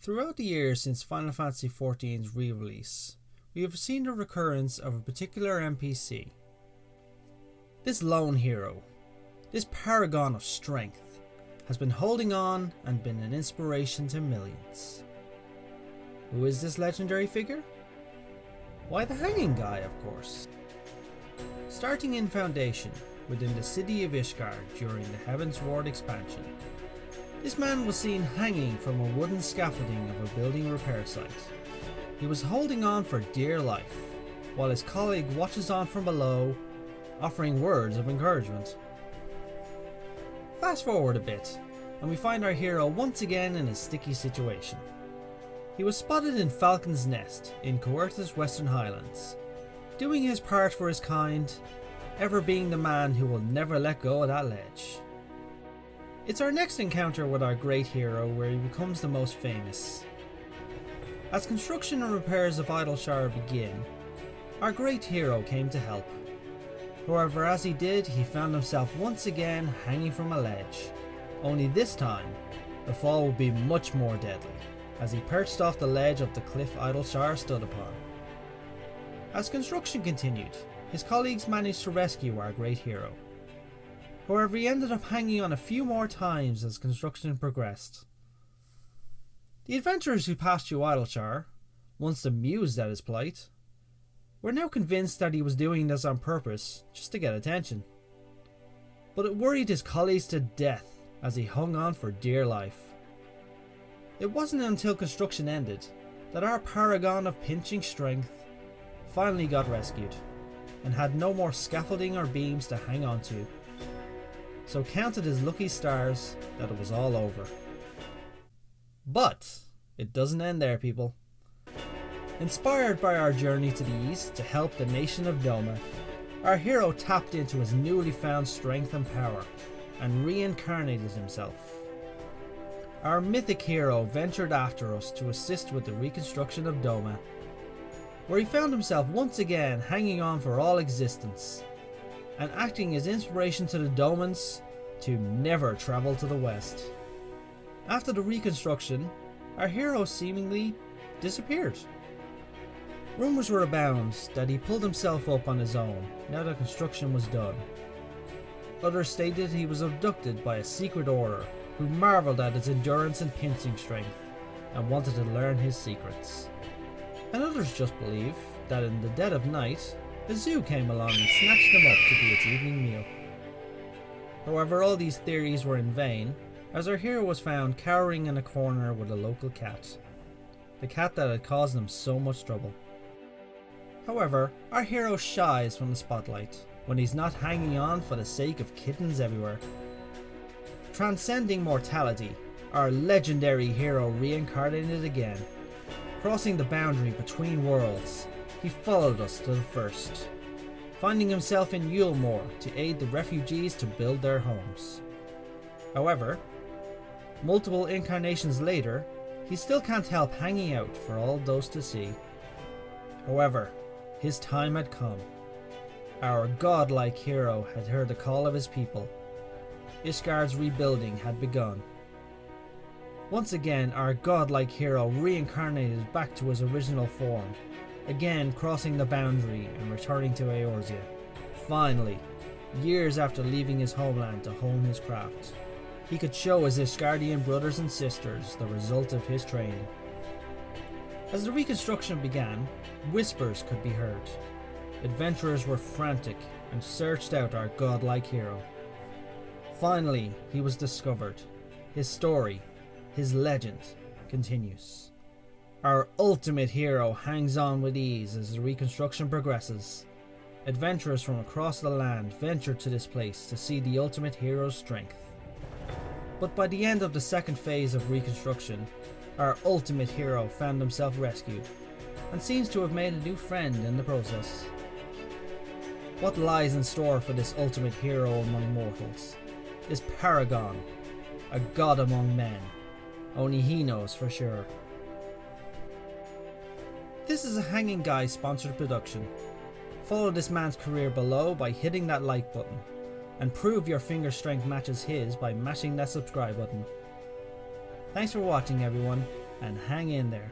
Throughout the years since Final Fantasy XIV's re-release, we have seen the recurrence of a particular NPC. This lone hero, this paragon of strength, has been holding on and been an inspiration to millions. Who is this legendary figure? Why, the hanging guy, of course. Starting in Foundation, within the city of Ishgard during the Heavensward expansion, this man was seen hanging from a wooden scaffolding of a building repair site. He was holding on for dear life, while his colleague watches on from below, offering words of encouragement. Fast forward a bit, and we find our hero once again in a sticky situation. He was spotted in Falcon's Nest in Coerthas Western Highlands, doing his part for his kind, ever being the man who will never let go of that ledge. It's our next encounter with our great hero where he becomes the most famous. As construction and repairs of Idleshire begin, our great hero came to help. However, as he did, he found himself once again hanging from a ledge, only this time, the fall would be much more deadly, as he perched off the ledge of the cliff Idleshire stood upon. As construction continued, his colleagues managed to rescue our great hero. However, he ended up hanging on a few more times as construction progressed. The adventurers who passed through Idleshire, once amused at his plight, were now convinced that he was doing this on purpose just to get attention. But it worried his colleagues to death as he hung on for dear life. It wasn't until construction ended that our paragon of pinching strength finally got rescued and had no more scaffolding or beams to hang on to. So counted his lucky stars that it was all over. But it doesn't end there, people. Inspired by our journey to the east to help the nation of Doma, our hero tapped into his newly found strength and power and reincarnated himself. Our mythic hero ventured after us to assist with the reconstruction of Doma, where he found himself once again hanging on for all existence and acting as inspiration to the Domans to never travel to the west. After the reconstruction, our hero seemingly disappeared. Rumours were abound that he pulled himself up on his own now that construction was done. Others stated he was abducted by a secret order who marvelled at his endurance and pinching strength and wanted to learn his secrets. And others just believe that in the dead of night, the zoo came along and snatched him up to be its evening meal. However, all these theories were in vain, as our hero was found cowering in a corner with a local cat. The cat that had caused him so much trouble. However, our hero shies from the spotlight when he's not hanging on for the sake of kittens everywhere. Transcending mortality, our legendary hero reincarnated again. Crossing the boundary between worlds, he followed us to the first, finding himself in Yulemoor to aid the refugees to build their homes. However, multiple incarnations later, he still can't help hanging out for all those to see. However, his time had come. Our godlike hero had heard the call of his people. Ishgard's rebuilding had begun. Once again, our godlike hero reincarnated back to his original form, again crossing the boundary and returning to Eorzea. Finally, years after leaving his homeland to hone his craft, he could show his Ishgardian brothers and sisters the result of his training. As the reconstruction began, whispers could be heard. Adventurers were frantic and searched out our godlike hero. Finally, he was discovered. His story, his legend, continues. Our ultimate hero hangs on with ease as the reconstruction progresses. Adventurers from across the land venture to this place to see the ultimate hero's strength. But by the end of the second phase of reconstruction, our ultimate hero found himself rescued, and seems to have made a new friend in the process. What lies in store for this ultimate hero among mortals? This paragon, a god among men. Only he knows for sure. This is a Hanging Guy sponsored production. Follow this man's career below by hitting that like button, and prove your finger strength matches his by mashing that subscribe button. Thanks for watching, everyone. and hang in there.